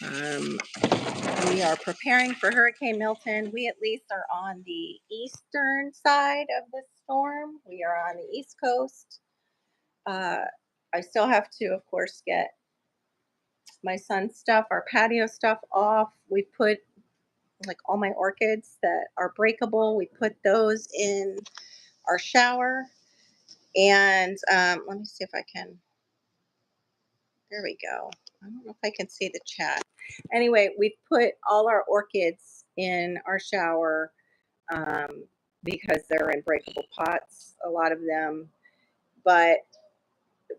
Um, we are preparing for Hurricane Milton. We at least are on the eastern side of the storm. We are on the East Coast. Uh, I still have to, of course, get my son's stuff, our patio stuff off. We put like all my orchids that are breakable, we put those in our shower. And let me see if I can. There we go. I don't know if I can see the chat. Anyway, we put all our orchids in our shower um, because they're in breakable pots, a lot of them. But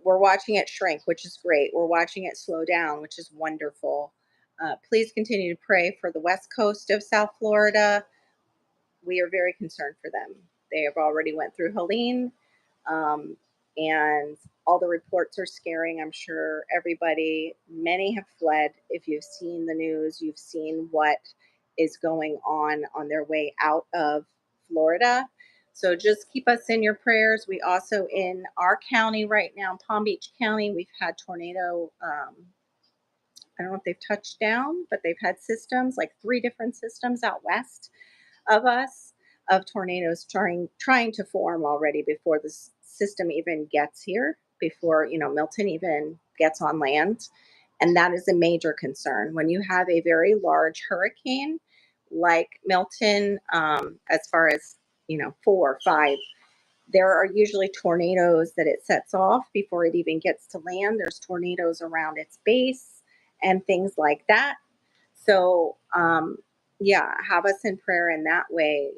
we're watching it shrink, which is great. We're watching it slow down, which is wonderful. Please continue to pray for the west coast of South Florida. We are very concerned for them. They have already went through Helene, um, and all the reports are scaring. I'm sure everybody, many have fled. If you've seen the news, you've seen what is going on their way out of Florida. So just keep us in your prayers. We also, in our county right now, Palm Beach County, we've had tornado. I don't know if they've touched down, but they've had systems, like 3 different systems out west of us, of tornadoes trying to form already before the system even gets here, before Milton even gets on land. And that is a major concern when you have a very large hurricane like Milton. As far as 4 or 5, there are usually tornadoes that it sets off before it even gets to land. There's tornadoes around its base and things like that. So, yeah, have us in prayer in that way,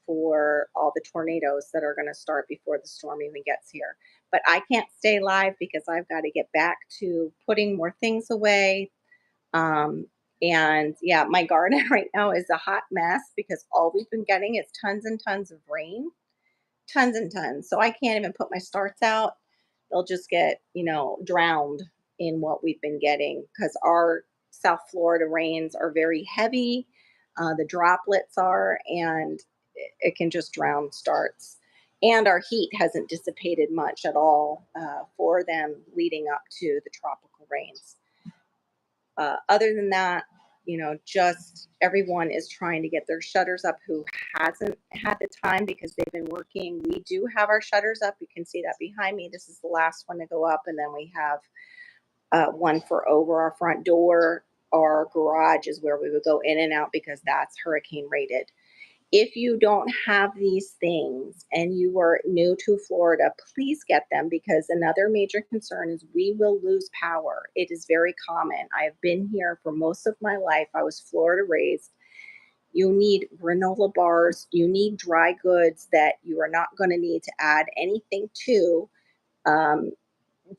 for all the tornadoes that are going to start before the storm even gets here. But I can't stay live because I've got to get back to putting more things away. And yeah, my garden right now is a hot mess because all we've been getting is tons and tons of rain, tons and tons. So I can't even put my starts out. They'll just get, drowned in what we've been getting because our South Florida rains are very heavy. The droplets are, and it can just drown starts. And our heat hasn't dissipated much at all for them leading up to the tropical rains. Other than that, just everyone is trying to get their shutters up who hasn't had the time because they've been working. We do have our shutters up. You can see that behind me. This is the last one to go up. And then we have one for over our front door. Our garage is where we would go in and out because that's hurricane rated. If you don't have these things and you are new to Florida, please get them because another major concern is we will lose power. It is very common. I have been here for most of my life. I was Florida raised. You need granola bars. You need dry goods that you are not going to need to add anything um,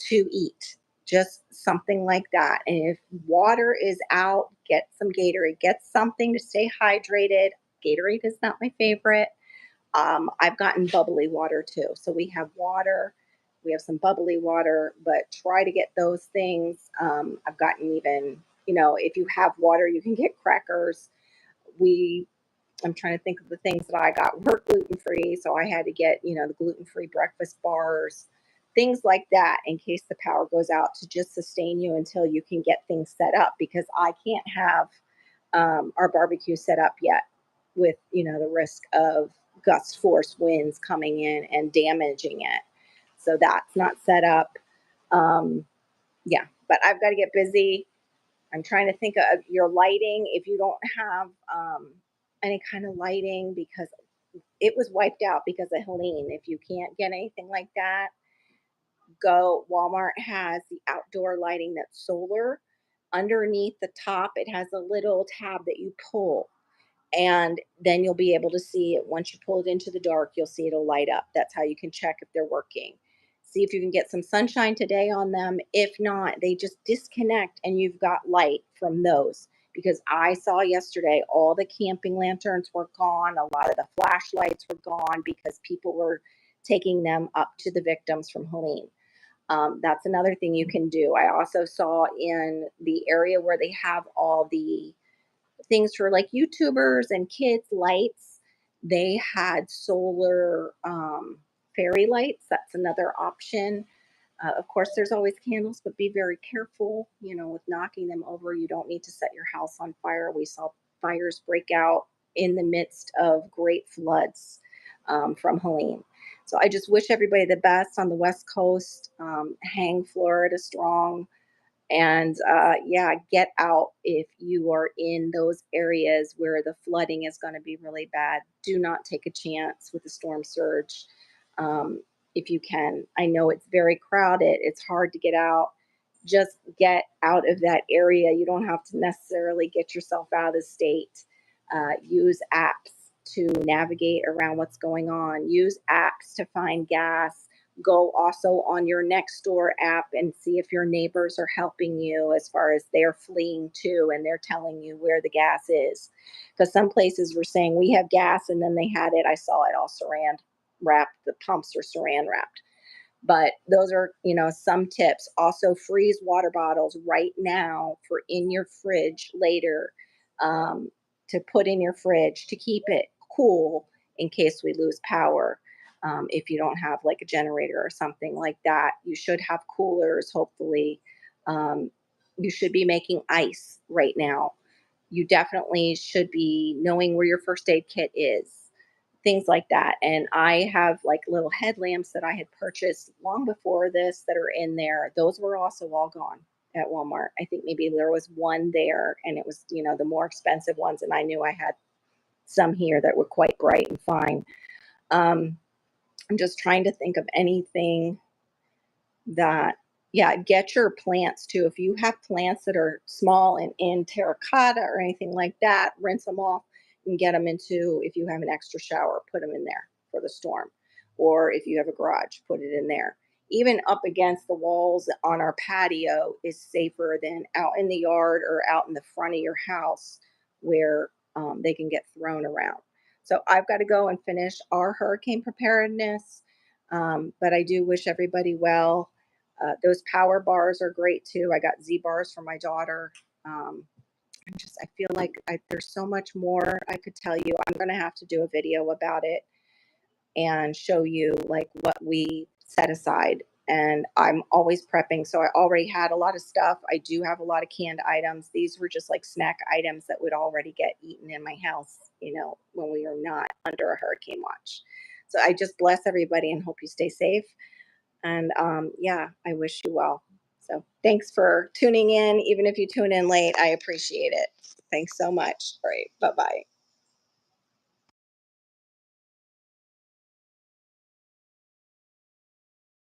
to eat. Just something like that. And if water is out, get some Gatorade. Get something to stay hydrated. Gatorade is not my favorite. I've gotten bubbly water too. So we have water. We have some bubbly water, but try to get those things. I've gotten even, if you have water, you can get crackers. I'm trying to think of the things that I got. We're gluten free, so I had to get, the gluten free breakfast bars, things like that, in case the power goes out to just sustain you until you can get things set up. Because I can't have our barbecue set up yet with the risk of gust force winds coming in and damaging it. So that's not set up. Um, yeah, but I've got to get busy. I'm trying to think of your lighting. If you don't have any kind of lighting, because it was wiped out because of Helene. If you can't get anything like that, go. Walmart has the outdoor lighting that's solar. Underneath the top, it has a little tab that you pull, and then you'll be able to see it. Once you pull it into the dark, you'll see it'll light up. That's how you can check if they're working. See if you can get some sunshine today on them. If not, they just disconnect and you've got light from those. Because I saw yesterday all the camping lanterns were gone. A lot of the flashlights were gone because people were taking them up to the victims from Helene. That's another thing you can do. I also saw in the area where they have all the things for like YouTubers and kids lights, they had solar fairy lights. That's another option. Of course, there's always candles, but be very careful, with knocking them over. You don't need to set your house on fire. We saw fires break out in the midst of great floods from Helene. So I just wish everybody the best on the West Coast. Hang Florida strong. And yeah, get out if you are in those areas where the flooding is going to be really bad. Do not take a chance with the storm surge um, if you can. I know it's very crowded, it's hard to get out. Just get out of that area. You don't have to necessarily get yourself out of the state. Use apps to navigate around what's going on, use apps to find gas. Go also on your next door app and see if your neighbors are helping you as far as they're fleeing too and they're telling you where the gas is. Because some places were saying we have gas and then they had it. I saw it all saran wrapped, the pumps are saran wrapped. But those are, some tips. Also, freeze water bottles right now for in your fridge later, um, to put in your fridge to keep it cool in case we lose power. If you don't have like a generator or something like that, you should have coolers, hopefully. Um, you should be making ice right now. You definitely should be knowing where your first aid kit is, things like that. And I have like little headlamps that I had purchased long before this that are in there. Those were also all gone at Walmart. I think maybe there was one there and it was, the more expensive ones. And I knew I had some here that were quite bright and fine. Um, I'm just trying to think of anything that, yeah, get your plants too. If you have plants that are small and in terracotta or anything like that, rinse them off and get them into, if you have an extra shower, put them in there for the storm. Or if you have a garage, put it in there. Even up against the walls on our patio is safer than out in the yard or out in the front of your house where they can get thrown around. So I've got to go and finish our hurricane preparedness. But I do wish everybody well. Those power bars are great too. I got Z bars for my daughter. Um, I feel like there's so much more I could tell you. I'm going to have to do a video about it and show you like what we set aside. And I'm always prepping. So I already had a lot of stuff. I do have a lot of canned items. These were just like snack items that would already get eaten in my house, when we are not under a hurricane watch. So I just bless everybody and hope you stay safe. And yeah, I wish you well. So thanks for tuning in. Even if you tune in late, I appreciate it. Thanks so much. All right. Bye bye.